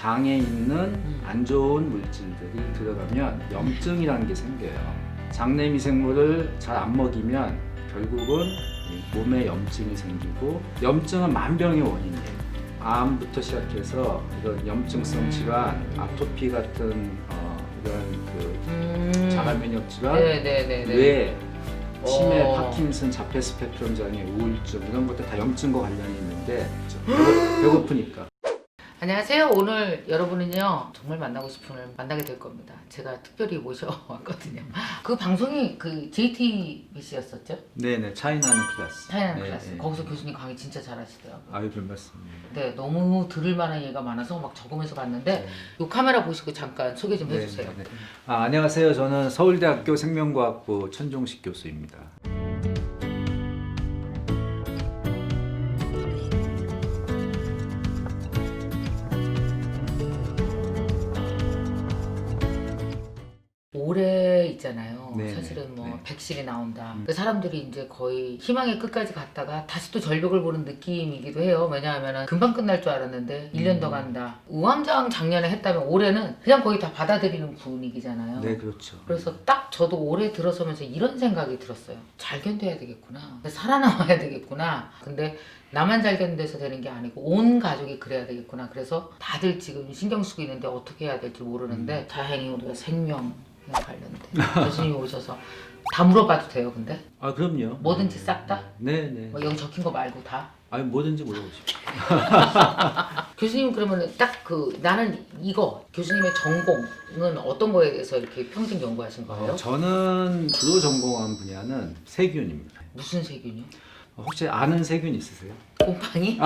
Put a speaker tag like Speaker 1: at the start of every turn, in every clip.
Speaker 1: 장에 있는 안 좋은 물질들이 들어가면 염증이라는 게 생겨요. 장내 미생물을 잘 안 먹이면 결국은 몸에 염증이 생기고, 염증은 만병의 원인이에요. 암부터 시작해서 이런 염증성 질환, 아토피 같은 이런 자가 면역 질환, 뇌, 치매, 파킨슨, 자폐 스펙트럼 장애, 우울증 이런 것들 다 염증과 관련이 있는데 배고프니까.
Speaker 2: 안녕하세요. 오늘 여러분은요 정말 만나고 싶은 분을 만나게 될 겁니다. 제가 특별히 모셔왔거든요. 그 방송이 그 JTBC였었죠?
Speaker 1: 네네, 차이나는 클래스.
Speaker 2: 차이나는 클래스. 거기서 교수님 강의 진짜 잘하시더라고요.
Speaker 1: 아유, 별 말씀입니다.
Speaker 2: 네, 너무 들을 만한 얘기가 많아서 막 적으면서 봤는데 이 카메라 보시고 잠깐 소개 좀 해주세요.
Speaker 1: 네. 안녕하세요. 저는 서울대학교 생명과학부 천종식 교수입니다.
Speaker 2: 올해 있잖아요.
Speaker 1: 네네.
Speaker 2: 사실은 뭐
Speaker 1: 네.
Speaker 2: 백신이 나온다. 그 사람들이 이제 거의 희망의 끝까지 갔다가 다시 또 절벽을 보는 느낌이기도 해요. 왜냐하면 금방 끝날 줄 알았는데 1년 더 간다. 우암장 작년에 했다면 올해는 그냥 거의 다 받아들이는 분위기잖아요.
Speaker 1: 네, 그렇죠.
Speaker 2: 그래서 딱 저도 올해 들어서면서 이런 생각이 들었어요. 잘 견뎌야 되겠구나. 살아남아야 되겠구나. 근데 나만 잘 견뎌서 되는 게 아니고 온 가족이 그래야 되겠구나. 그래서 다들 지금 신경 쓰고 있는데 어떻게 해야 될지 모르는데 다행히 우리가 생명 관련된 교수님이 오셔서 다 물어봐도 돼요, 근데?
Speaker 1: 아, 그럼요.
Speaker 2: 뭐든지 싹 다?
Speaker 1: 네네.
Speaker 2: 뭐 여기 적힌 거 말고 다?
Speaker 1: 아니, 뭐든지 물어보십시오.
Speaker 2: 교수님 그러면 딱 그 나는 이거 교수님의 전공은 어떤 거에 대해서 이렇게 평생 연구하신 거예요?
Speaker 1: 저는 주로 전공한 분야는 세균입니다.
Speaker 2: 무슨 세균이요?
Speaker 1: 혹시 아는 세균 있으세요?
Speaker 2: 곰팡이?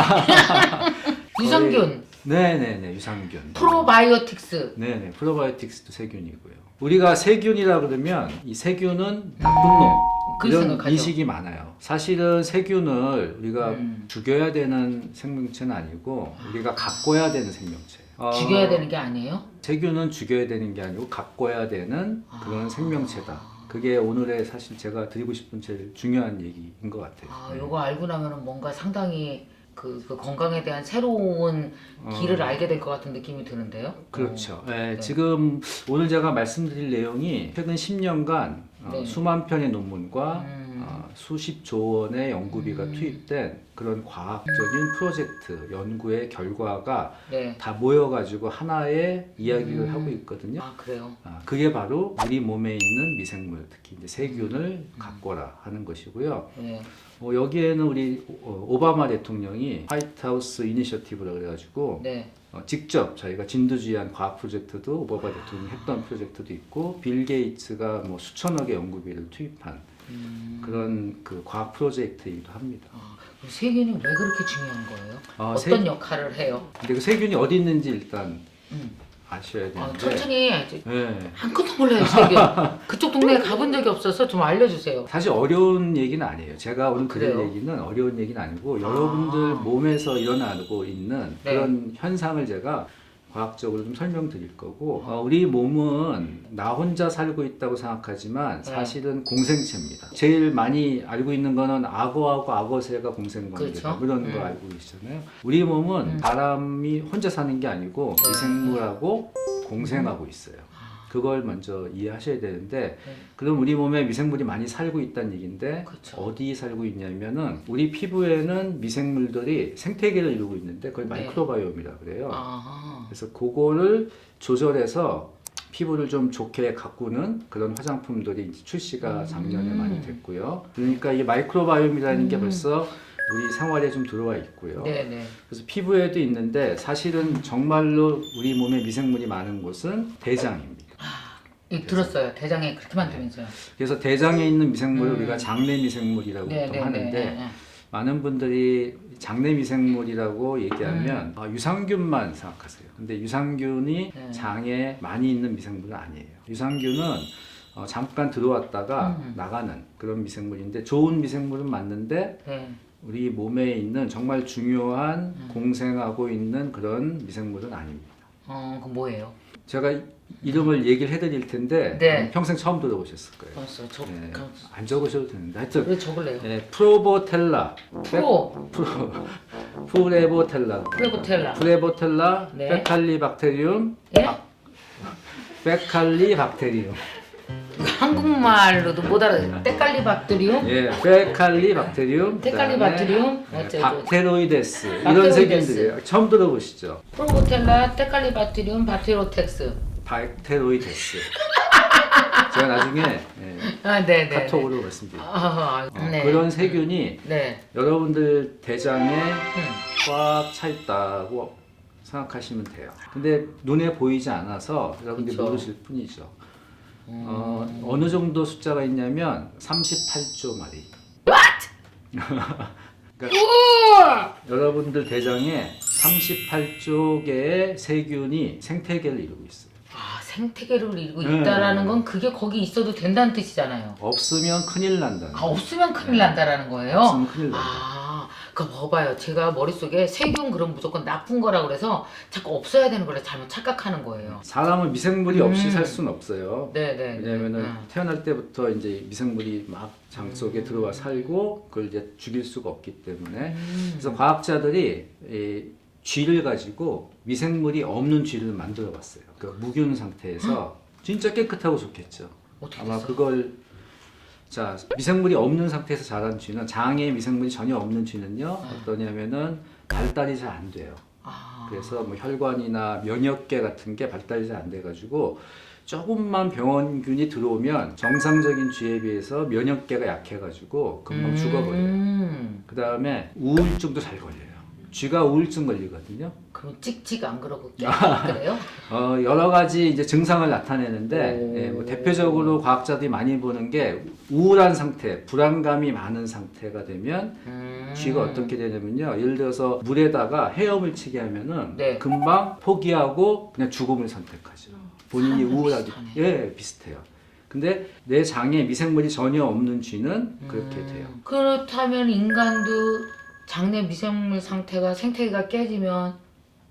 Speaker 2: 유산균,
Speaker 1: 네네네, 유산균.
Speaker 2: 프로바이오틱스.
Speaker 1: 네네, 프로바이오틱스도 세균이고요. 우리가 세균이라 그러면 이 세균은 나쁜 놈,
Speaker 2: 그렇게
Speaker 1: 이런
Speaker 2: 생각하죠.
Speaker 1: 인식이 많아요. 사실은 세균을 우리가
Speaker 2: 음.
Speaker 1: 죽여야 되는 생명체는 아니고 우리가 가꿔야 되는 생명체예요.
Speaker 2: 죽여야 되는 게 아니에요?
Speaker 1: 세균은 죽여야 되는 게 아니고 가꿔야 되는 그런 생명체다. 그게 오늘의 사실 제가 드리고 싶은 제일 중요한 얘기인 것 같아요.
Speaker 2: 아, 요거 알고 나면은 뭔가 상당히 그 건강에 대한 새로운 길을 알게 될 것 같은 느낌이 드는데요.
Speaker 1: 그렇죠. 네,
Speaker 2: 네.
Speaker 1: 지금 오늘 제가 말씀드릴 내용이 최근 10년간
Speaker 2: 네.
Speaker 1: 수만 편의 논문과 수십조 원의 연구비가 투입된 그런 과학적인 프로젝트 연구의 결과가
Speaker 2: 네.
Speaker 1: 다 모여가지고 하나의 이야기를 하고 있거든요.
Speaker 2: 아, 그래요?
Speaker 1: 그게 바로 우리 몸에 있는 미생물, 특히 이제 세균을 가꿔라 하는 것이고요.
Speaker 2: 네.
Speaker 1: 여기에는 우리 오바마 대통령이 화이트하우스 이니셔티브라 그래가지고
Speaker 2: 네.
Speaker 1: 직접 저희가 진두지휘한 과학 프로젝트도 오바마 대통령이 했던 프로젝트도 있고, 빌 게이츠가 뭐 수천억의 연구비를 투입한 그런 그 과학 프로젝트이기도 합니다.
Speaker 2: 그럼 세균이 왜 그렇게 중요한 거예요? 어떤
Speaker 1: 세-
Speaker 2: 역할을 해요?
Speaker 1: 근데 그 세균이 어디 있는지 일단
Speaker 2: 음.
Speaker 1: 아셔야 되는데.
Speaker 2: 천천히 해야지.
Speaker 1: 네.
Speaker 2: 한끗도 몰라요, 세균. 그쪽 동네에 가본 적이 없어서 좀 알려주세요.
Speaker 1: 사실 어려운 얘기는 아니에요. 제가 오늘 드릴
Speaker 2: 그래요?
Speaker 1: 얘기는 어려운 얘기는 아니고 여러분들 몸에서 일어나고 있는
Speaker 2: 네.
Speaker 1: 그런 현상을 제가 과학적으로 좀 설명드릴 거고, 우리 몸은 나 혼자 살고 있다고 생각하지만 사실은 공생체입니다. 제일 많이 알고 있는 거는 악어하고 악어새가 공생관계다,
Speaker 2: 그렇죠?
Speaker 1: 그런 거 알고 계시잖아요. 우리 몸은 사람이 혼자 사는 게 아니고 미생물하고 공생하고 있어요. 그걸 먼저 이해하셔야 되는데, 그럼 우리 몸에 미생물이 많이 살고 있다는 얘기인데,
Speaker 2: 그렇죠.
Speaker 1: 어디 살고 있냐면은 우리 피부에는 미생물들이 생태계를 이루고 있는데 그걸 마이크로바이옴이라 그래요.
Speaker 2: 아,
Speaker 1: 그래서 그거를 조절해서 피부를 좀 좋게 가꾸는 그런 화장품들이 이제 출시가 작년에 많이 됐고요. 그러니까 이 마이크로바이옴이라는 게 벌써 우리 생활에 좀 들어와 있고요.
Speaker 2: 네네.
Speaker 1: 그래서 피부에도 있는데 사실은 정말로 우리 몸에 미생물이 많은 곳은 대장입니다.
Speaker 2: 들었어요. 대장에 그렇게 많다면서요.
Speaker 1: 그래서 대장에 있는 미생물을 우리가 장내 미생물이라고 보통 하는데, 많은 분들이 장내 미생물이라고 얘기하면 유산균만 생각하세요. 근데 유산균이 장에 많이 있는 미생물은 아니에요. 유산균은 잠깐 들어왔다가 나가는 그런 미생물인데, 좋은 미생물은 맞는데
Speaker 2: 네.
Speaker 1: 우리 몸에 있는 정말 중요한 공생하고 있는 그런 미생물은 아닙니다.
Speaker 2: 그럼 뭐예요?
Speaker 1: 제가 이름을 얘기를 해드릴 텐데
Speaker 2: 네.
Speaker 1: 평생 처음 들어보셨을 거예요.
Speaker 2: 알았어요.
Speaker 1: 안 적으셔도 되는데 하여튼
Speaker 2: 왜 적을래요?
Speaker 1: 프로보텔라
Speaker 2: 프로.
Speaker 1: 프레보텔라.
Speaker 2: 프레보텔라.
Speaker 1: 프레보텔라
Speaker 2: 네.
Speaker 1: 페칼리박테리움.
Speaker 2: 예?
Speaker 1: 페칼리박테리움.
Speaker 2: 한국말로도 못 알아. 때깔리박테리움?
Speaker 1: 예, 페칼리박테리움.
Speaker 2: 때깔리박테리움?
Speaker 1: 박테로이데스. 이런
Speaker 2: 박테로이데스.
Speaker 1: 세균들이에요. 처음 들어보시죠?
Speaker 2: 프로보텔라, 때깔리박테리움, 바테로텍스.
Speaker 1: 박테로이데스. 제가 나중에
Speaker 2: 아, 네, 네.
Speaker 1: 카톡으로 말씀드릴게요.
Speaker 2: 네.
Speaker 1: 그런 세균이
Speaker 2: 네.
Speaker 1: 여러분들 대장에 꽉 차 있다고 생각하시면 돼요. 근데 눈에 보이지 않아서 여러분들이
Speaker 2: 그쵸.
Speaker 1: 모르실 뿐이죠. 어느 정도 숫자가 있냐면 38조 마리. 그러니까 여러분들 대장에 38조 개의 세균이 생태계를 이루고 있어요.
Speaker 2: 아, 생태계를 이루고 있다라는 건 그게 거기 있어도 된다는 뜻이잖아요.
Speaker 1: 없으면 큰일 난다는
Speaker 2: 아, 없으면 큰일 난다라는 거예요?
Speaker 1: 없으면 큰일 난다.
Speaker 2: 아, 그거 봐봐요. 제가 머릿속에 세균 그럼 무조건 나쁜 거라 그래서 자꾸 없어야 되는 걸 잘못 착각하는 거예요.
Speaker 1: 사람은 미생물이 없이 살 수는 없어요.
Speaker 2: 네네.
Speaker 1: 왜냐면은 태어날 때부터 이제 미생물이 막 장 속에 들어와 살고 그걸 이제 죽일 수가 없기 때문에 그래서 과학자들이 이 쥐를 가지고 미생물이 없는 쥐를 만들어 봤어요. 그 무균 상태에서 진짜 깨끗하고 좋겠죠.
Speaker 2: 어떻게
Speaker 1: 아마
Speaker 2: 됐어?
Speaker 1: 그걸 자 미생물이 없는 상태에서 자란 쥐는 장에 미생물이 전혀 없는 쥐는요 어떠냐면은 발달이 잘 안 돼요.
Speaker 2: 아,
Speaker 1: 그래서 뭐 혈관이나 면역계 같은 게 발달이 잘 안 돼가지고 조금만 병원균이 들어오면 정상적인 쥐에 비해서 면역계가 약해가지고 금방 죽어버려요. 그 다음에 우울증도 잘 걸려요. 쥐가 우울증 걸리거든요.
Speaker 2: 그럼 찍찍 안 그러고 깨 그래요?
Speaker 1: 여러 가지 이제 증상을 나타내는데 예, 뭐 대표적으로 과학자들이 많이 보는 게 우울한 상태, 불안감이 많은 상태가 되면 쥐가 어떻게 되냐면요. 예를 들어서 물에다가 헤엄을 치게 하면은
Speaker 2: 네.
Speaker 1: 금방 포기하고 그냥 죽음을 선택하죠. 본인이 우울하기 예 비슷해요. 근데 내 장에 미생물이 전혀 없는 쥐는 그렇게 돼요.
Speaker 2: 그렇다면 인간도 장내 미생물 상태가 생태계가 깨지면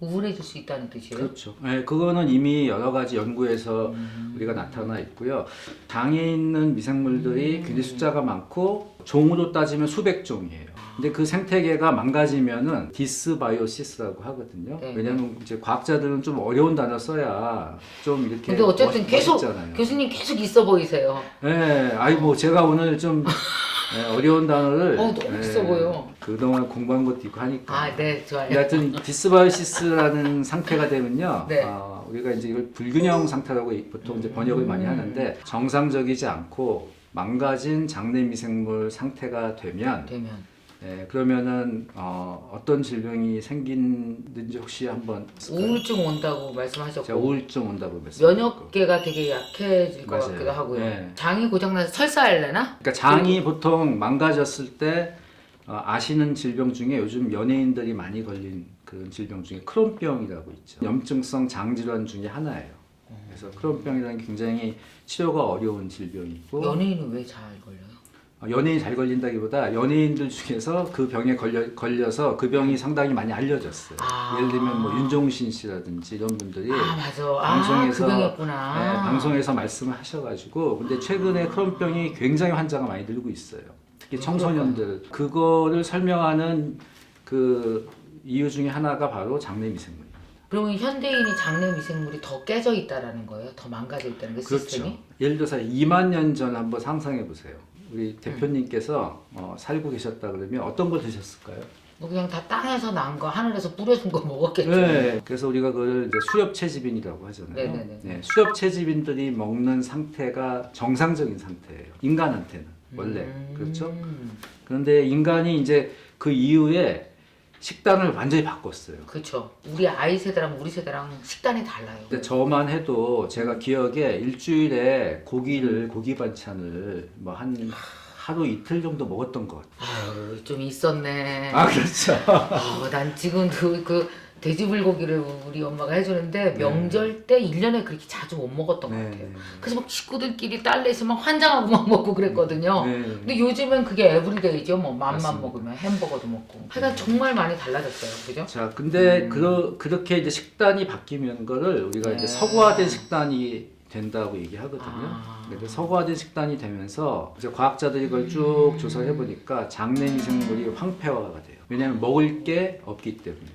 Speaker 2: 우울해질 수 있다는 뜻이에요?
Speaker 1: 그렇죠. 네, 그거는 이미 여러 가지 연구에서 우리가 나타나 있고요. 장에 있는 미생물들이 굉장히 숫자가 많고 종으로 따지면 수백 종이에요. 근데 그 생태계가 망가지면은 디스바이오시스라고 하거든요.
Speaker 2: 네.
Speaker 1: 왜냐면 이제 과학자들은 좀 어려운 단어 써야 좀 이렇게
Speaker 2: 근데 어쨌든 계속
Speaker 1: 멋있잖아요.
Speaker 2: 교수님 계속 있어 보이세요.
Speaker 1: 네, 아이 뭐 제가 오늘 좀 어려운 단어를
Speaker 2: 너무 있어 보여.
Speaker 1: 그동안 공부한 것도 있고 하니까.
Speaker 2: 아, 네, 좋아요.
Speaker 1: 근데 하여튼 디스바이오시스라는 상태가 되면요.
Speaker 2: 네.
Speaker 1: 우리가 이제 이걸 불균형 상태라고 보통 이제 번역을 많이 하는데 정상적이지 않고 망가진 장내 미생물 상태가 되면 그러면은 어떤 질병이 생기는지 혹시 한번
Speaker 2: 우울증 온다고 말씀하셨고
Speaker 1: 제가 우울증 온다고 말씀드렸고
Speaker 2: 면역계가 되게 약해질 것
Speaker 1: 맞아요.
Speaker 2: 같기도 하고요.
Speaker 1: 네.
Speaker 2: 장이 고장나서 설사할래나?
Speaker 1: 그러니까 장이 보통 망가졌을 때 아시는 질병 중에 요즘 연예인들이 많이 걸린 그런 질병 중에 크론병이라고 있죠. 염증성 장질환 중에 하나예요. 그래서 크론병이라는 게 굉장히 치료가 어려운 질병이고
Speaker 2: 연예인은 왜 잘 걸려요?
Speaker 1: 연예인이 잘 걸린다기보다 연예인들 중에서 그 병에 걸려서 그 병이 상당히 많이 알려졌어요. 예를 들면 뭐 윤종신 씨라든지 이런 분들이
Speaker 2: 맞아.
Speaker 1: 방송에서
Speaker 2: 그 병이었구나.
Speaker 1: 방송에서 말씀을 하셔가지고 근데 최근에 크론병이 굉장히 환자가 많이 늘고 있어요. 특히 청소년들 그거를 설명하는 그 이유 중에 하나가 바로 장내 미생물입니다.
Speaker 2: 그러면 현대인이 장내 미생물이 더 깨져 있다라는 거예요? 더 망가져 있다는 게 시스템이?
Speaker 1: 그렇죠. 예를 들어서 2만 년 전 한번 상상해 보세요. 우리 대표님께서 살고 계셨다 그러면 어떤 거 드셨을까요?
Speaker 2: 뭐 그냥 다 땅에서 난 거, 하늘에서 뿌려준 거 먹었겠죠.
Speaker 1: 네. 그래서 우리가 그걸 이제 수렵채집인이라고 하잖아요.
Speaker 2: 네네네.
Speaker 1: 네, 수렵채집인들이 먹는 상태가 정상적인 상태예요. 인간한테는 원래 그렇죠. 그런데 인간이 이제 그 이후에 식단을 완전히 바꿨어요.
Speaker 2: 그렇죠. 우리 아이 세대랑 우리 세대랑 식단이 달라요.
Speaker 1: 근데 저만 해도 제가 기억에 일주일에 고기 반찬을 뭐 한 하루 이틀 정도 먹었던 것 같아요.
Speaker 2: 아유, 좀 있었네.
Speaker 1: 그렇죠.
Speaker 2: 난 지금 그 돼지불고기를 우리 엄마가 해주는데 명절 때 1년에 그렇게 자주 못 먹었던 것 같아요. 그래서 막 식구들끼리 딸내 있으면 환장하고 막 먹고 그랬거든요. 근데 요즘은 그게 에브리데이죠. 뭐 맘만
Speaker 1: 맞습니다.
Speaker 2: 먹으면 햄버거도 먹고. 하여간 정말 많이 달라졌어요. 그죠?
Speaker 1: 자, 근데 그렇게 이제 식단이 바뀌는 거를 우리가 이제 서구화된 식단이 된다고 얘기하거든요. 그래서 서구화된 식단이 되면서 이제 과학자들이 이걸 쭉 조사해 보니까 장내 미생물이 황폐화가 돼요. 왜냐하면 먹을 게 없기 때문에.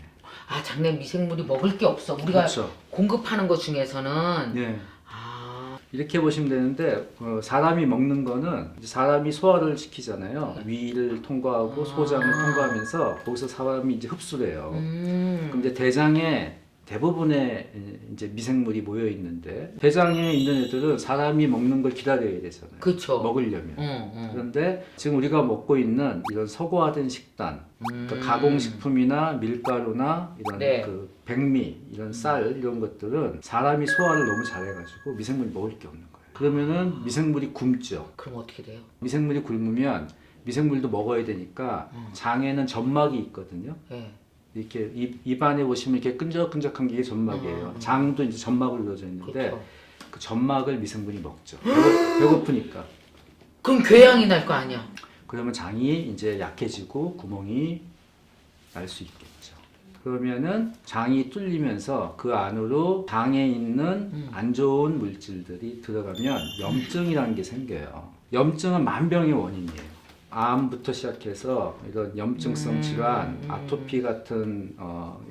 Speaker 2: 아, 장내 미생물이 먹을 게 없어. 우리가
Speaker 1: 그렇죠.
Speaker 2: 공급하는 것 중에서는.
Speaker 1: 네.
Speaker 2: 아,
Speaker 1: 이렇게 보시면 되는데 사람이 먹는 거는 이제 사람이 소화를 시키잖아요. 위를 통과하고 소장을 통과하면서 거기서 사람이 이제 흡수를 해요. 근데 대장에 대부분의 이제 미생물이 모여 있는데 대장에 있는 애들은 사람이 먹는 걸 기다려야 되잖아요.
Speaker 2: 그쵸.
Speaker 1: 먹으려면. 그런데 지금 우리가 먹고 있는 이런 서구화된 식단, 그러니까 가공식품이나 밀가루나 이런
Speaker 2: 네.
Speaker 1: 그 백미, 이런 쌀 이런 것들은 사람이 소화를 너무 잘해가지고 미생물이 먹을 게 없는 거예요. 그러면은 미생물이 굶죠.
Speaker 2: 그럼 어떻게 돼요?
Speaker 1: 미생물이 굶으면 미생물도 먹어야 되니까 장에는 점막이 있거든요.
Speaker 2: 네.
Speaker 1: 이렇게 입안에 보시면 이렇게 끈적끈적한 게 점막이에요. 장도 이제 점막으로 이루어져 있는데
Speaker 2: 그쵸.
Speaker 1: 그 점막을 미생물이 먹죠. 배고프니까.
Speaker 2: 그럼 궤양이 날 거 아니야?
Speaker 1: 그러면 장이 이제 약해지고 구멍이 날 수 있겠죠. 그러면은 장이 뚫리면서 그 안으로 장에 있는 안 좋은 물질들이 들어가면 염증이라는 게 생겨요. 염증은 만병의 원인이에요. 암부터 시작해서 이런 염증성 질환, 아토피 같은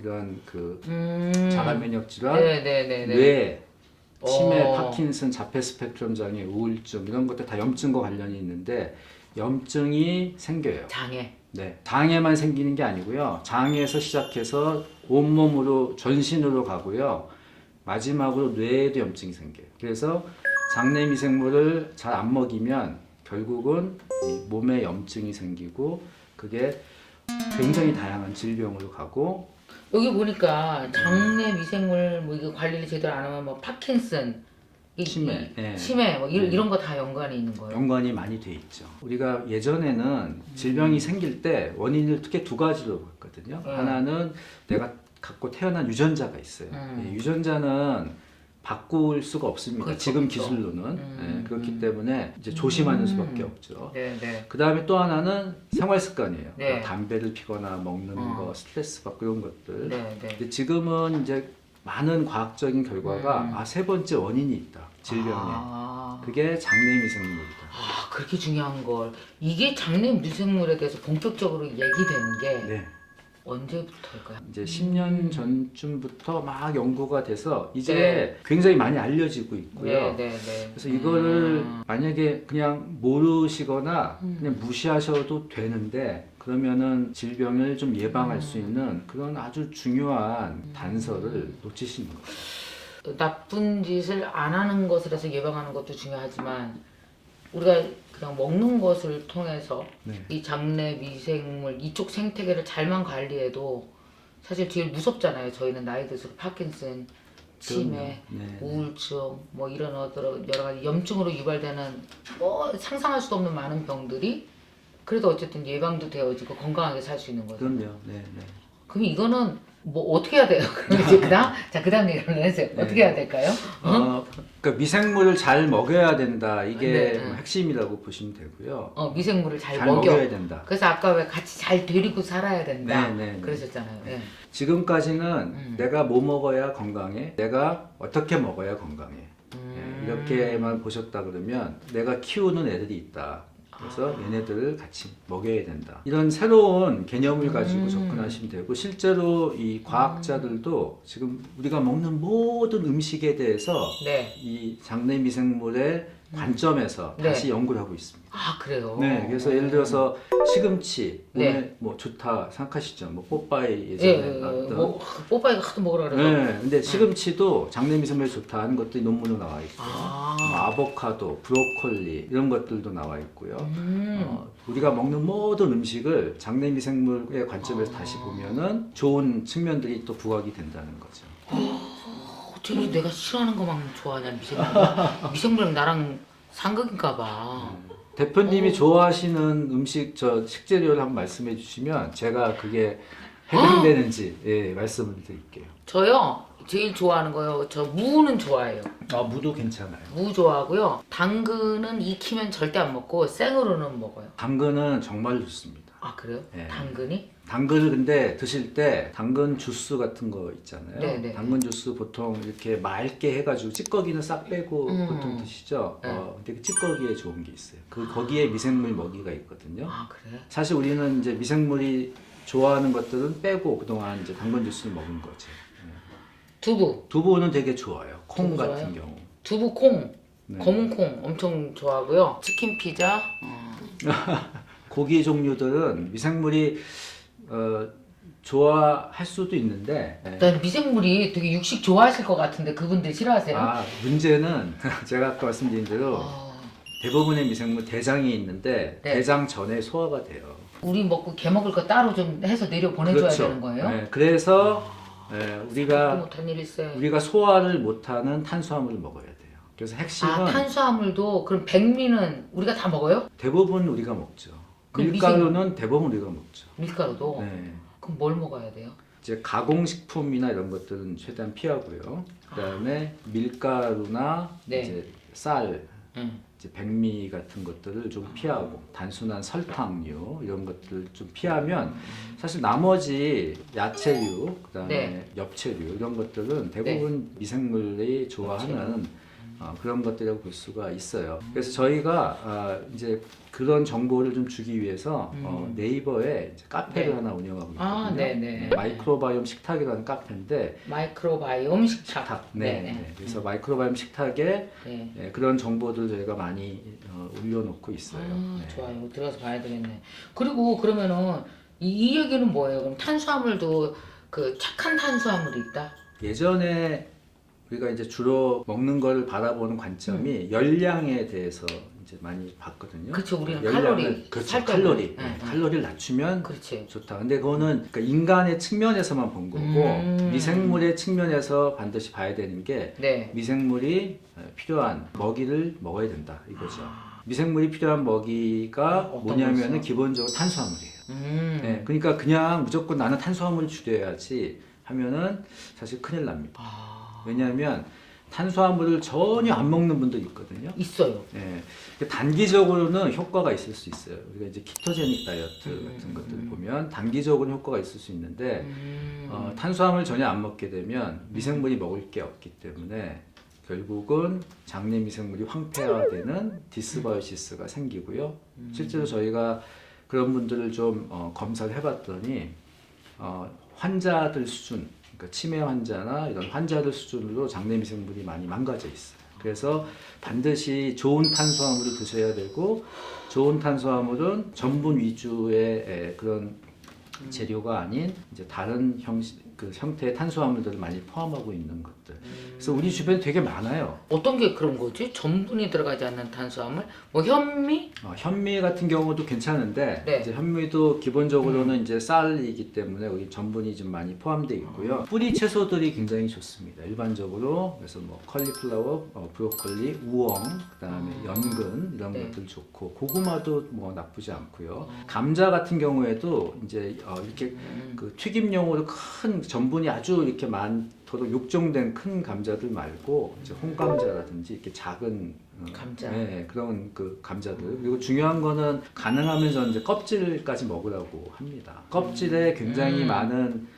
Speaker 1: 이런 그 자가 면역 질환, 뇌, 치매, 파킨슨, 자폐 스펙트럼 장애, 우울증 이런 것들 다 염증과 관련이 있는데 염증이 생겨요.
Speaker 2: 장에.
Speaker 1: 네, 장에만 생기는 게 아니고요. 장에서 시작해서 온몸으로 전신으로 가고요. 마지막으로 뇌에도 염증이 생겨요. 그래서 장내 미생물을 잘 안 먹이면 결국은 이 몸에 염증이 생기고 그게 굉장히 다양한 질병으로 가고
Speaker 2: 여기 보니까 장내 미생물 뭐 이거 관리를 제대로 안 하면 뭐 파킨슨,
Speaker 1: 치매, 네.
Speaker 2: 치매 뭐 이런 거 다 연관이 있는 거예요.
Speaker 1: 연관이 많이 돼 있죠. 우리가 예전에는 질병이 생길 때 원인을 크게 두 가지로 봤거든요. 하나는 내가 갖고 태어난 유전자가 있어요. 유전자는 바꿀 수가 없습니다.
Speaker 2: 그렇죠,
Speaker 1: 지금
Speaker 2: 그렇죠.
Speaker 1: 기술로는. 그렇기 때문에 이제 조심하는 수밖에 없죠.
Speaker 2: 네.
Speaker 1: 그 다음에 또 하나는 생활 습관이에요.
Speaker 2: 네.
Speaker 1: 뭐 담배를 피거나 먹는 거, 스트레스 받고 이런 것들.
Speaker 2: 네.
Speaker 1: 근데 지금은 이제 많은 과학적인 결과가 세 번째 원인이 있다. 질병에. 그게 장내 미생물이다.
Speaker 2: 아, 그렇게 중요한 걸. 이게 장내 미생물에 대해서 본격적으로 얘기되는 게
Speaker 1: 네.
Speaker 2: 언제부터일까요?
Speaker 1: 이제 10년 전쯤부터 막 연구가 돼서 이제 굉장히 많이 알려지고 있고요.
Speaker 2: 네.
Speaker 1: 그래서 이거를 만약에 그냥 모르시거나 그냥 무시하셔도 되는데 그러면은 질병을 좀 예방할 수 있는 그런 아주 중요한 단서를 놓치시는 거예요.
Speaker 2: 나쁜 짓을 안 하는 것을 예방하는 것도 중요하지만 우리가 그냥 먹는 것을 통해서
Speaker 1: 네.
Speaker 2: 이 장내 미생물 이쪽 생태계를 잘만 관리해도 사실 제일 무섭잖아요. 저희는 나이 들수록 파킨슨, 치매,
Speaker 1: 네.
Speaker 2: 우울증 뭐 이런 여러 가지 염증으로 유발되는 뭐 상상할 수도 없는 많은 병들이 그래도 어쨌든 예방도 되어지고 건강하게 살 수 있는 거죠.
Speaker 1: 그럼요. 네.
Speaker 2: 그럼 이거는 뭐 어떻게 해야 돼요? 그럼 이제 그다음 얘기를 해주세요. 어떻게 해야 될까요?
Speaker 1: 그러니까 미생물을 잘 먹여야 된다. 이게
Speaker 2: 네.
Speaker 1: 핵심이라고 보시면 되고요.
Speaker 2: 미생물을 잘
Speaker 1: 잘
Speaker 2: 먹여.
Speaker 1: 먹여야 된다.
Speaker 2: 그래서 아까 왜 같이 잘 데리고 살아야 된다.
Speaker 1: 네.
Speaker 2: 그러셨잖아요. 네.
Speaker 1: 지금까지는 내가 뭐 먹어야 건강해, 내가 어떻게 먹어야 건강해. 이렇게만 보셨다 그러면 내가 키우는 애들이 있다. 그래서 얘네들을 같이 먹여야 된다. 이런 새로운 개념을 가지고 접근하시면 되고 실제로 이 과학자들도 지금 우리가 먹는 모든 음식에 대해서
Speaker 2: 네.
Speaker 1: 이 장내 미생물의 관점에서
Speaker 2: 네.
Speaker 1: 다시 연구를 하고 있습니다.
Speaker 2: 아 그래요?
Speaker 1: 네, 그래서 예를 들어서 시금치 몸에
Speaker 2: 네.
Speaker 1: 뭐 좋다 생각하시죠? 뭐 뽀빠이 예전에 나왔던.
Speaker 2: 뭐 뽀빠이가 하도 먹으라 그래서.
Speaker 1: 네, 근데 시금치도 장내 미생물에 좋다 하는 것들이 논문으로 나와 있고요. 뭐 아보카도, 브로콜리 이런 것들도 나와 있고요. 우리가 먹는 모든 음식을 장내 미생물의 관점에서 다시 보면은 좋은 측면들이 또 부각이 된다는 거죠.
Speaker 2: 어떻게 내가 싫어하는 것만 좋아하냐 미생물. 미생물은 나랑 상극인가 봐.
Speaker 1: 대표님이 좋아하시는 음식 식재료를 한번 말씀해 주시면 제가 그게 해당되는지 예, 말씀을 드릴게요.
Speaker 2: 저요 제일 좋아하는 거요. 저 무는 좋아해요.
Speaker 1: 무도 괜찮아요.
Speaker 2: 무 좋아하고요. 당근은 익히면 절대 안 먹고 생으로는 먹어요.
Speaker 1: 당근은 정말 좋습니다.
Speaker 2: 아 그래요?
Speaker 1: 네.
Speaker 2: 당근이?
Speaker 1: 당근을 근데 드실 때 당근 주스 같은 거 있잖아요.
Speaker 2: 네네.
Speaker 1: 당근 주스 보통 이렇게 맑게 해가지고 찌꺼기는 싹 빼고 보통 드시죠.
Speaker 2: 네.
Speaker 1: 근데 그 찌꺼기에 좋은 게 있어요. 거기에 미생물 먹이가 있거든요.
Speaker 2: 아 그래?
Speaker 1: 사실 우리는 이제 미생물이 좋아하는 것들은 빼고 그동안 이제 당근 주스를 먹은 거지.
Speaker 2: 두부.
Speaker 1: 두부는 되게 좋아요. 콩
Speaker 2: 두부
Speaker 1: 같은
Speaker 2: 좋아요?
Speaker 1: 경우.
Speaker 2: 두부 콩.
Speaker 1: 네.
Speaker 2: 검은 콩 엄청 좋아하고요. 치킨 피자.
Speaker 1: 고기 종류들은 미생물이 좋아할 수도 있는데
Speaker 2: 난 미생물이 되게 육식 좋아하실 것 같은데 그분들 싫어하세요?
Speaker 1: 문제는 제가 아까 말씀드린 대로
Speaker 2: 아,
Speaker 1: 대부분의 미생물 대장이 있는데
Speaker 2: 네.
Speaker 1: 대장 전에 소화가 돼요.
Speaker 2: 우리 먹고 개 먹을 거 따로 좀 해서 내려 보내줘야
Speaker 1: 그렇죠.
Speaker 2: 되는 거예요?
Speaker 1: 네, 그래서
Speaker 2: 생각도 못한 일 있어요.
Speaker 1: 우리가 소화를 못하는 탄수화물을 먹어야 돼요. 그래서 핵심은
Speaker 2: 탄수화물도 그럼 백미는 우리가 다 먹어요?
Speaker 1: 대부분 우리가 먹죠.
Speaker 2: 그럼
Speaker 1: 밀가루는 대부분 우리가 먹죠.
Speaker 2: 밀가루도?
Speaker 1: 네.
Speaker 2: 그럼 뭘 먹어야 돼요?
Speaker 1: 이제 가공식품이나 이런 것들은 최대한 피하고요. 그다음에 밀가루나
Speaker 2: 네.
Speaker 1: 이제 쌀, 이제 백미 같은 것들을 좀 피하고 단순한 설탕류 이런 것들 좀 피하면 사실 나머지 야채류, 그다음에
Speaker 2: 네.
Speaker 1: 엽채류 이런 것들은 대부분 미생물이 좋아하는 그런 것들이라고 볼 수가 있어요. 그래서 저희가 이제 그런 정보를 좀 주기 위해서 네이버에 이제 카페를
Speaker 2: 네.
Speaker 1: 하나 운영하고 있거든요.
Speaker 2: 네네.
Speaker 1: 마이크로바이옴 식탁이라는 카페인데
Speaker 2: 마이크로바이옴 식탁.
Speaker 1: 네. 그래서 마이크로바이옴 식탁에
Speaker 2: 네.
Speaker 1: 그런 정보들 저희가 많이 올려놓고 있어요. 네.
Speaker 2: 좋아요. 들어가서 봐야 되겠네. 그리고 그러면은 이 얘기는 뭐예요? 그럼 탄수화물도 그 착한 탄수화물이 있다?
Speaker 1: 예전에 우리가 이제 주로 먹는 거를 바라보는 관점이 열량에 대해서 이제 많이 봤거든요.
Speaker 2: 그렇죠. 우리는
Speaker 1: 열량을-
Speaker 2: 칼로리,
Speaker 1: 그렇죠.
Speaker 2: 살 때문에.
Speaker 1: 칼로리.
Speaker 2: 네.
Speaker 1: 칼로리를 낮추면
Speaker 2: 그렇지.
Speaker 1: 좋다. 근데 그거는 그러니까 인간의 측면에서만 본 거고 미생물의 측면에서 반드시 봐야 되는 게
Speaker 2: 네.
Speaker 1: 미생물이 필요한 먹이를 먹어야 된다 이거죠. 미생물이 필요한 먹이가
Speaker 2: 어떤
Speaker 1: 뭐냐면은
Speaker 2: 거였어요?
Speaker 1: 기본적으로 탄수화물이에요. 네, 그러니까 그냥 무조건 나는 탄수화물을 줄여야지 하면은 사실 큰일 납니다. 왜냐하면 탄수화물을 전혀 안 먹는 분들이 있거든요.
Speaker 2: 있어요.
Speaker 1: 예, 단기적으로는 효과가 있을 수 있어요. 우리가 이제 키토제닉 다이어트 같은 것들 보면 단기적으로 효과가 있을 수 있는데 탄수화물 전혀 안 먹게 되면 미생물이 먹을 게 없기 때문에 결국은 장내 미생물이 황폐화되는 디스바이오시스가 생기고요. 실제로 저희가 그런 분들을 좀 검사를 해봤더니 환자들 수준, 그러니까 치매 환자나 이런 환자들 수준으로 장내 미생물이 많이 망가져 있어요. 그래서 반드시 좋은 탄수화물을 드셔야 되고 좋은 탄수화물은 전분 위주의 그런 재료가 아닌 이제 다른 형태의 탄수화물들을 많이 포함하고 있는 것들. 그래서 우리 주변에 되게 많아요.
Speaker 2: 어떤 게 그런 거지? 전분이 들어가지 않는 탄수화물? 뭐 현미?
Speaker 1: 현미 같은 경우도 괜찮은데
Speaker 2: 네.
Speaker 1: 이제 현미도 기본적으로는 이제 쌀이기 때문에 여기 전분이 좀 많이 포함되어 있고요. 뿌리 채소들이 굉장히 좋습니다. 일반적으로 그래서 뭐 컬리플라워, 브로콜리, 우엉, 그다음에 연근 이런
Speaker 2: 네.
Speaker 1: 것들 좋고 고구마도 뭐 나쁘지 않고요. 감자 같은 경우에도 이제 이렇게 그 튀김용으로 큰 전분이 아주 이렇게 많도록 육종된 큰 감자들 말고 이제 홍감자라든지 이렇게 작은
Speaker 2: 감자.
Speaker 1: 네, 그런 그 감자들. 그리고 중요한 거는 가능하면 저는 이제 껍질까지 먹으라고 합니다. 껍질에 굉장히 많은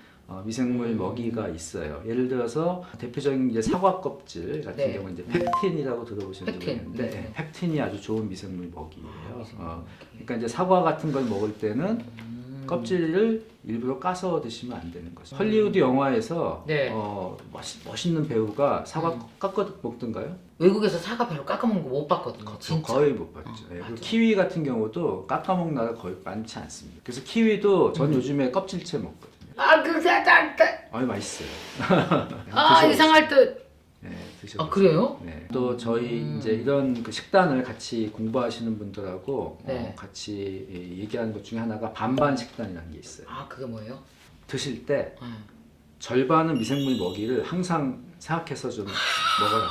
Speaker 1: 미생물 먹이가 있어요. 예를 들어서 대표적인 이제 사과 껍질 같은
Speaker 2: 네.
Speaker 1: 경우 이제 펙틴이라고 들어보신 적
Speaker 2: 펙틴.
Speaker 1: 있는데
Speaker 2: 네.
Speaker 1: 펙틴이 아주 좋은 미생물 먹이에요. 그러니까 이제 사과 같은 걸 먹을 때는 껍질을 일부러 까서 드시면 안 되는 거죠. 헐리우드 영화에서
Speaker 2: 네.
Speaker 1: 멋있는 배우가 사과 깎아 먹던가요?
Speaker 2: 외국에서 사과 별로 깎아먹는 거 못 봤거든요. 진짜.
Speaker 1: 거의 못 봤죠. 예, 그리고 키위 같은 경우도 깎아먹는 나라 거의 많지 않습니다. 그래서 키위도 전 요즘에 껍질째 먹거든요.
Speaker 2: 그 사장.
Speaker 1: 맛있어요.
Speaker 2: 아 이상할 듯.
Speaker 1: 네, 드셔보세요.
Speaker 2: 그래요?
Speaker 1: 네. 또 저희 이제 이런 그 식단을 같이 공부하시는 분들하고
Speaker 2: 네.
Speaker 1: 같이 얘기하는 것 중에 하나가 반반 식단이라는 게 있어요.
Speaker 2: 그게 뭐예요?
Speaker 1: 드실 때 절반은 미생물 먹이를 항상 생각해서 좀 먹어라.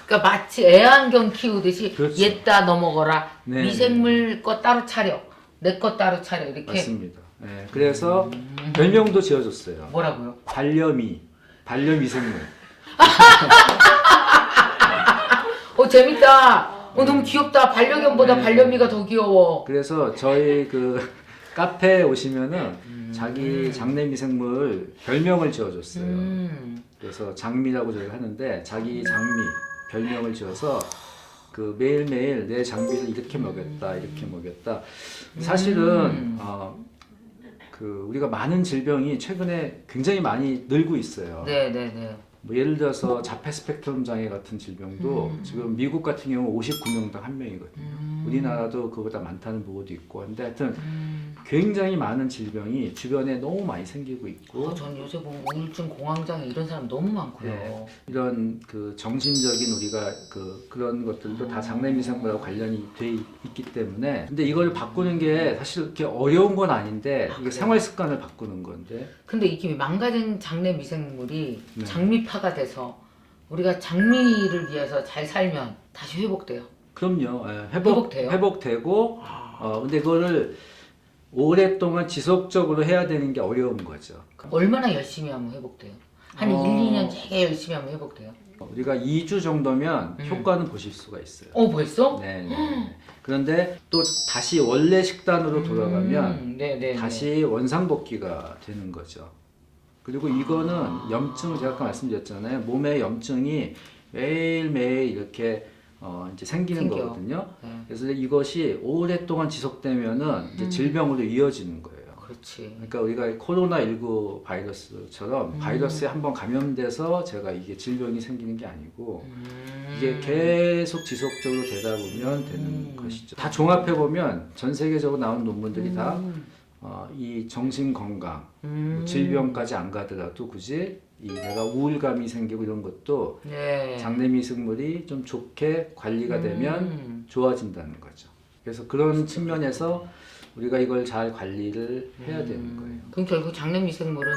Speaker 2: 그러니까 마치 애완견 키우듯이
Speaker 1: 그렇죠.
Speaker 2: 얘따 너 먹어라.
Speaker 1: 네.
Speaker 2: 미생물 거 따로 차려. 내 거 따로 차려. 이렇게.
Speaker 1: 맞습니다. 네, 그래서 별명도 지어줬어요.
Speaker 2: 뭐라고요?
Speaker 1: 반려미생물.
Speaker 2: 재밌다. 너무 귀엽다. 반려견보다 반려미가 더 귀여워.
Speaker 1: 그래서 저희 그 카페에 오시면은 자기 장내 미생물 별명을 지어줬어요. 그래서 장미라고 저희가 하는데 자기 장미 별명을 지어서 그 매일매일 내 장미를 이렇게 먹였다 이렇게 먹였다. 사실은 우리가 많은 질병이 최근에 굉장히 많이 늘고 있어요.
Speaker 2: 네네네.
Speaker 1: 뭐 예를 들어서 자폐 스펙트럼 장애 같은 질병도 지금 미국 같은 경우 59명당 1명이거든요. 우리나라도 그보다 많다는 보고도 있고 한데 하여튼 굉장히 많은 질병이 주변에 너무 많이 생기고 있고
Speaker 2: 전 요새 보면 우울증, 공황장애 이런 사람 너무 많고요.
Speaker 1: 네, 이런 정신적인 우리가 그런 것들도 다 장내미생물하고 관련이 돼 있기 때문에 근데 이걸 바꾸는 게 사실 그렇게 어려운 건 아닌데 이게 생활 습관을 바꾸는 건데
Speaker 2: 근데 이게 망가진 장내 미생물이
Speaker 1: 네.
Speaker 2: 장미파가 돼서 우리가 장미를 위해서 잘 살면 다시 회복돼요.
Speaker 1: 그럼요. 예,
Speaker 2: 회복돼요?
Speaker 1: 회복되고 근데 그거를 오랫동안 지속적으로 해야 되는 게 어려운 거죠.
Speaker 2: 얼마나 열심히 하면 회복돼요? 한 1, 2년 되게 열심히 하면 회복돼요?
Speaker 1: 우리가 2주 정도면 효과는 보실 수가 있어요.
Speaker 2: 벌써?
Speaker 1: 네. 그런데 또 다시 원래 식단으로 돌아가면 다시 원상복귀가 되는 거죠. 그리고 이거는 염증 제가 아까 말씀드렸잖아요. 몸에 염증이 매일매일 이렇게 이제 생기는 거거든요. 그래서 이것이 오랫동안 지속되면은 이제 질병으로 이어지는 거예요.
Speaker 2: 그렇지.
Speaker 1: 그러니까 우리가 코로나19 바이러스처럼 바이러스에 한번 감염돼서 제가 이게 질병이 생기는 게 아니고 이게 계속 지속적으로 되다 보면 되는 것이죠. 다 종합해 보면 전 세계적으로 나온 논문들이 다 이 정신 건강, 뭐 질병까지 안 가더라도 굳이 내가 우울감이 생기고 이런 것도 장내미생물이 좀 좋게 관리가 되면 좋아진다는 거죠. 그래서 그런 측면에서 우리가 이걸 잘 관리를 해야 되는 거예요.
Speaker 2: 그럼 결국 장내 미생물은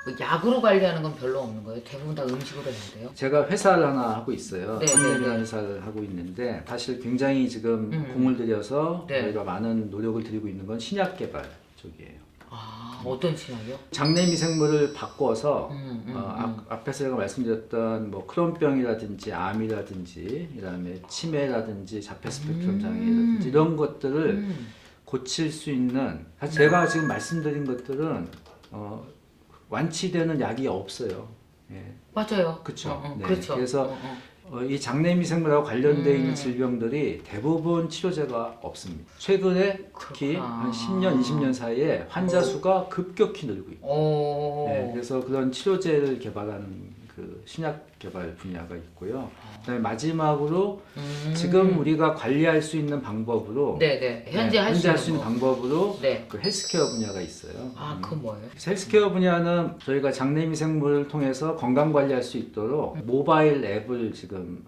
Speaker 2: 뭐 약으로 관리하는 건 별로 없는 거예요? 대부분 다 음식으로 해야 돼요?
Speaker 1: 제가 회사를 하나 하고 있어요.
Speaker 2: 네,
Speaker 1: 장내미라는 회사를 하고 있는데 사실 굉장히 지금 공을 들여서 저희가 많은 노력을 들이고 있는 건 신약 개발 쪽이에요.
Speaker 2: 어떤 신약이요?
Speaker 1: 장내미생물을 바꿔서 앞에서 제가 말씀드렸던 뭐 크론병이라든지 암이라든지 그다음에 치매라든지 자폐 스펙트럼 장애라든지 이런 것들을 고칠 수 있는 사실 제가 지금 말씀드린 것들은 완치되는 약이 없어요. 예.
Speaker 2: 맞아요.
Speaker 1: 그쵸? 네.
Speaker 2: 그렇죠.
Speaker 1: 그래서 이 장내미생물하고 관련되어 있는 질병들이 대부분 치료제가 없습니다. 최근에 특히 한 10년, 20년 사이에 환자 수가 급격히 늘고 있고 네, 그래서 그런 치료제를 개발하는 신약 개발 분야가 있고요. 그다음에 마지막으로 지금 우리가 관리할 수 있는 방법으로
Speaker 2: 현재 할 수 있는
Speaker 1: 방법으로 그 헬스케어 분야가 있어요.
Speaker 2: 그건 뭐예요?
Speaker 1: 헬스케어 분야는 저희가 장내미생물을 통해서 건강 관리할 수 있도록 모바일 앱을 지금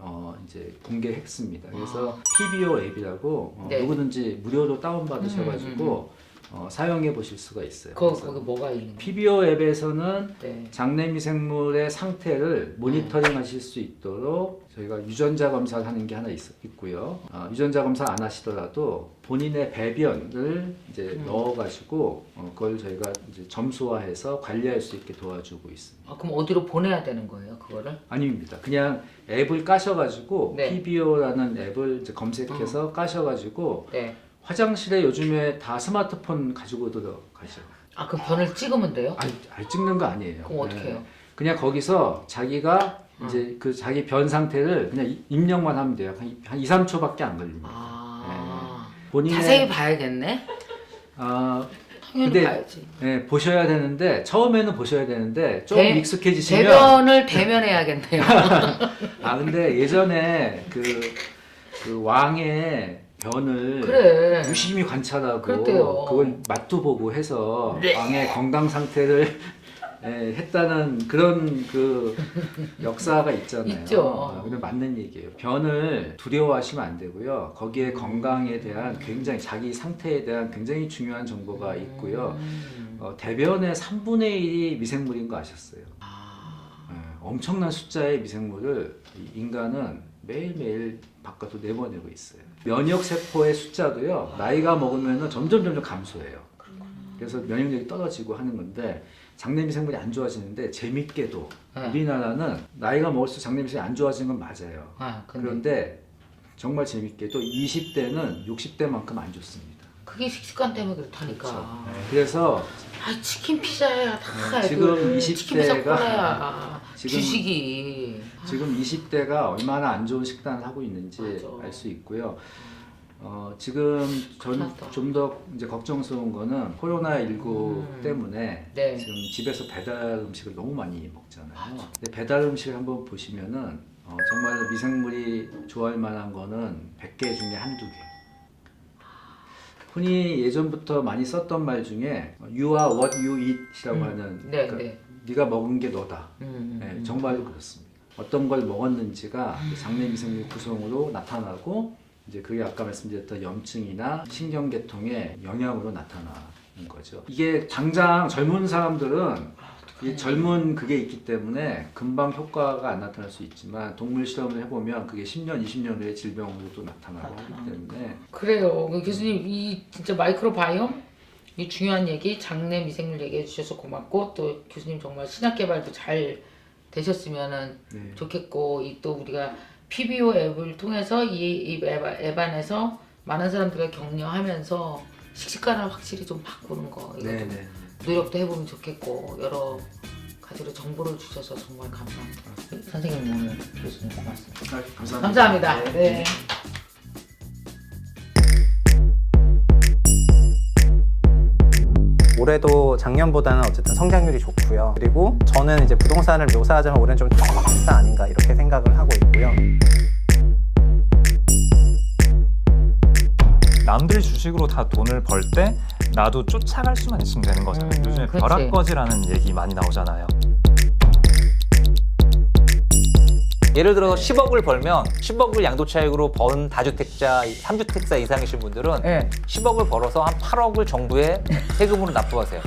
Speaker 1: 이제 공개했습니다. 그래서 PBO 앱이라고 누구든지 무료로 다운받으셔가지고 사용해 보실 수가 있어요.
Speaker 2: 거기 뭐가 있는 거예요?
Speaker 1: PBO 앱에서는 장내미생물의 상태를 모니터링 하실 수 있도록 저희가 유전자 검사를 하는 게 하나 있고요. 유전자 검사 안 하시더라도 본인의 배변을 이제 넣어가지고 그걸 저희가 이제 점수화해서 관리할 수 있게 도와주고 있습니다.
Speaker 2: 그럼 어디로 보내야 되는 거예요, 그거를?
Speaker 1: 아닙니다. 그냥 앱을 까셔가지고 PBO라는 앱을 이제 검색해서 까셔가지고 화장실에 요즘에 다 스마트폰 가지고 들어가죠.
Speaker 2: 그럼 변을 찍으면 돼요?
Speaker 1: 아니 찍는 거 아니에요.
Speaker 2: 그럼 어떻게 해요?
Speaker 1: 그냥 거기서 자기가 이제 자기 변 상태를 그냥 입력만 하면 돼요. 한 2, 3초밖에 안 걸립니다. 본인의,
Speaker 2: 자세히 봐야겠네. 당연히 봐야지.
Speaker 1: 네, 보셔야 되는데 처음에는 보셔야 되는데 좀 익숙해지시면
Speaker 2: 대변을 대면해야겠네요.
Speaker 1: 근데 예전에 그 왕의 변을 유심히 관찰하고 그걸 맛도 보고 해서 왕의 건강 상태를 했다는 그런 역사가 있잖아요.
Speaker 2: 있죠.
Speaker 1: 근데 맞는 얘기예요. 변을 두려워하시면 안 되고요. 거기에 건강에 대한 굉장히 자기 상태에 대한 굉장히 중요한 정보가 있고요. 대변의 3분의 1이 미생물인 거 아셨어요? 엄청난 숫자의 미생물을 인간은 매일매일 바깥으로 내보내고 있어요. 면역세포의 숫자도요, 나이가 먹으면 점점 감소해요. 그래서 면역력이 떨어지고 하는 건데, 장내미생물이 안 좋아지는데, 재밌게도 우리나라는 나이가 먹을수록 장내미생물이 안 좋아지는 건 맞아요. 그런데 정말 재밌게도 20대는 60대만큼 안 좋습니다.
Speaker 2: 그게 식습관 때문에 그렇다니까.
Speaker 1: 그렇죠. 그래서
Speaker 2: 치킨 피자야 다
Speaker 1: 지금
Speaker 2: 치킨 피자
Speaker 1: 20대가
Speaker 2: 콜라야 주식이
Speaker 1: 지금 20대가 얼마나 안 좋은 식단을 하고 있는지 알 수 있고요. 지금
Speaker 2: 큰일
Speaker 1: 좀 더 이제 걱정스러운 거는 코로나19 때문에
Speaker 2: 네.
Speaker 1: 지금 집에서 배달 음식을 너무 많이 먹잖아요. 근데 배달 음식 한번 보시면은 정말로 미생물이 좋아할 만한 거는 100개 중에 한두 개. 흔히 예전부터 많이 썼던 말 중에 You are what you eat이라고 하는
Speaker 2: 네,
Speaker 1: 그러니까
Speaker 2: 네.
Speaker 1: 네가 먹은 게 너다. 네, 정말로 그렇습니다. 어떤 걸 먹었는지가 장내 미생물 구성으로 나타나고 이제 그게 아까 말씀드렸던 염증이나 신경계통의 영향으로 나타나는 거죠. 이게 당장 젊은 사람들은 이 젊은 그게 있기 때문에 금방 효과가 안 나타날 수 있지만 동물 실험을 해보면 그게 10년, 20년 후에 질병으로 또 나타나고 하기 때문에
Speaker 2: 그래요. 교수님 이 진짜 마이크로바이옴 이 중요한 얘기 장내 미생물 얘기해 주셔서 고맙고 또 교수님 정말 신약 개발도 잘 되셨으면은
Speaker 1: 네.
Speaker 2: 좋겠고 이 또 우리가 PBO 앱을 통해서 이 앱 안에서 많은 사람들과 격려하면서 식습관을 확실히 좀 바꾸는 거 이거 좀
Speaker 1: 네네.
Speaker 2: 노력도 해보면 좋겠고 여러 가지로 정보를 주셔서 정말 감사합니다. 선생님 오늘 교수님 고맙습니다.
Speaker 1: 감사합니다.
Speaker 2: 감사합니다. 네.
Speaker 3: 올해도 작년보다는 어쨌든 성장률이 좋고요. 그리고 저는 이제 부동산을 묘사하자면 올해는 좀 조금다 아닌가 이렇게 생각을 하고 있고요.
Speaker 4: 남들 주식으로 다 돈을 벌 때 나도 쫓아갈 수만 있으면 되는 거잖아요. 요즘에
Speaker 2: 그치.
Speaker 4: 벼락거지라는 얘기 많이 나오잖아요.
Speaker 5: 예를 들어 10억을 벌면 10억을 양도차익으로 번 다주택자, 3주택자 이상이신 분들은
Speaker 2: 네.
Speaker 5: 10억을 벌어서 한 8억을 정부에 세금으로 납부하세요.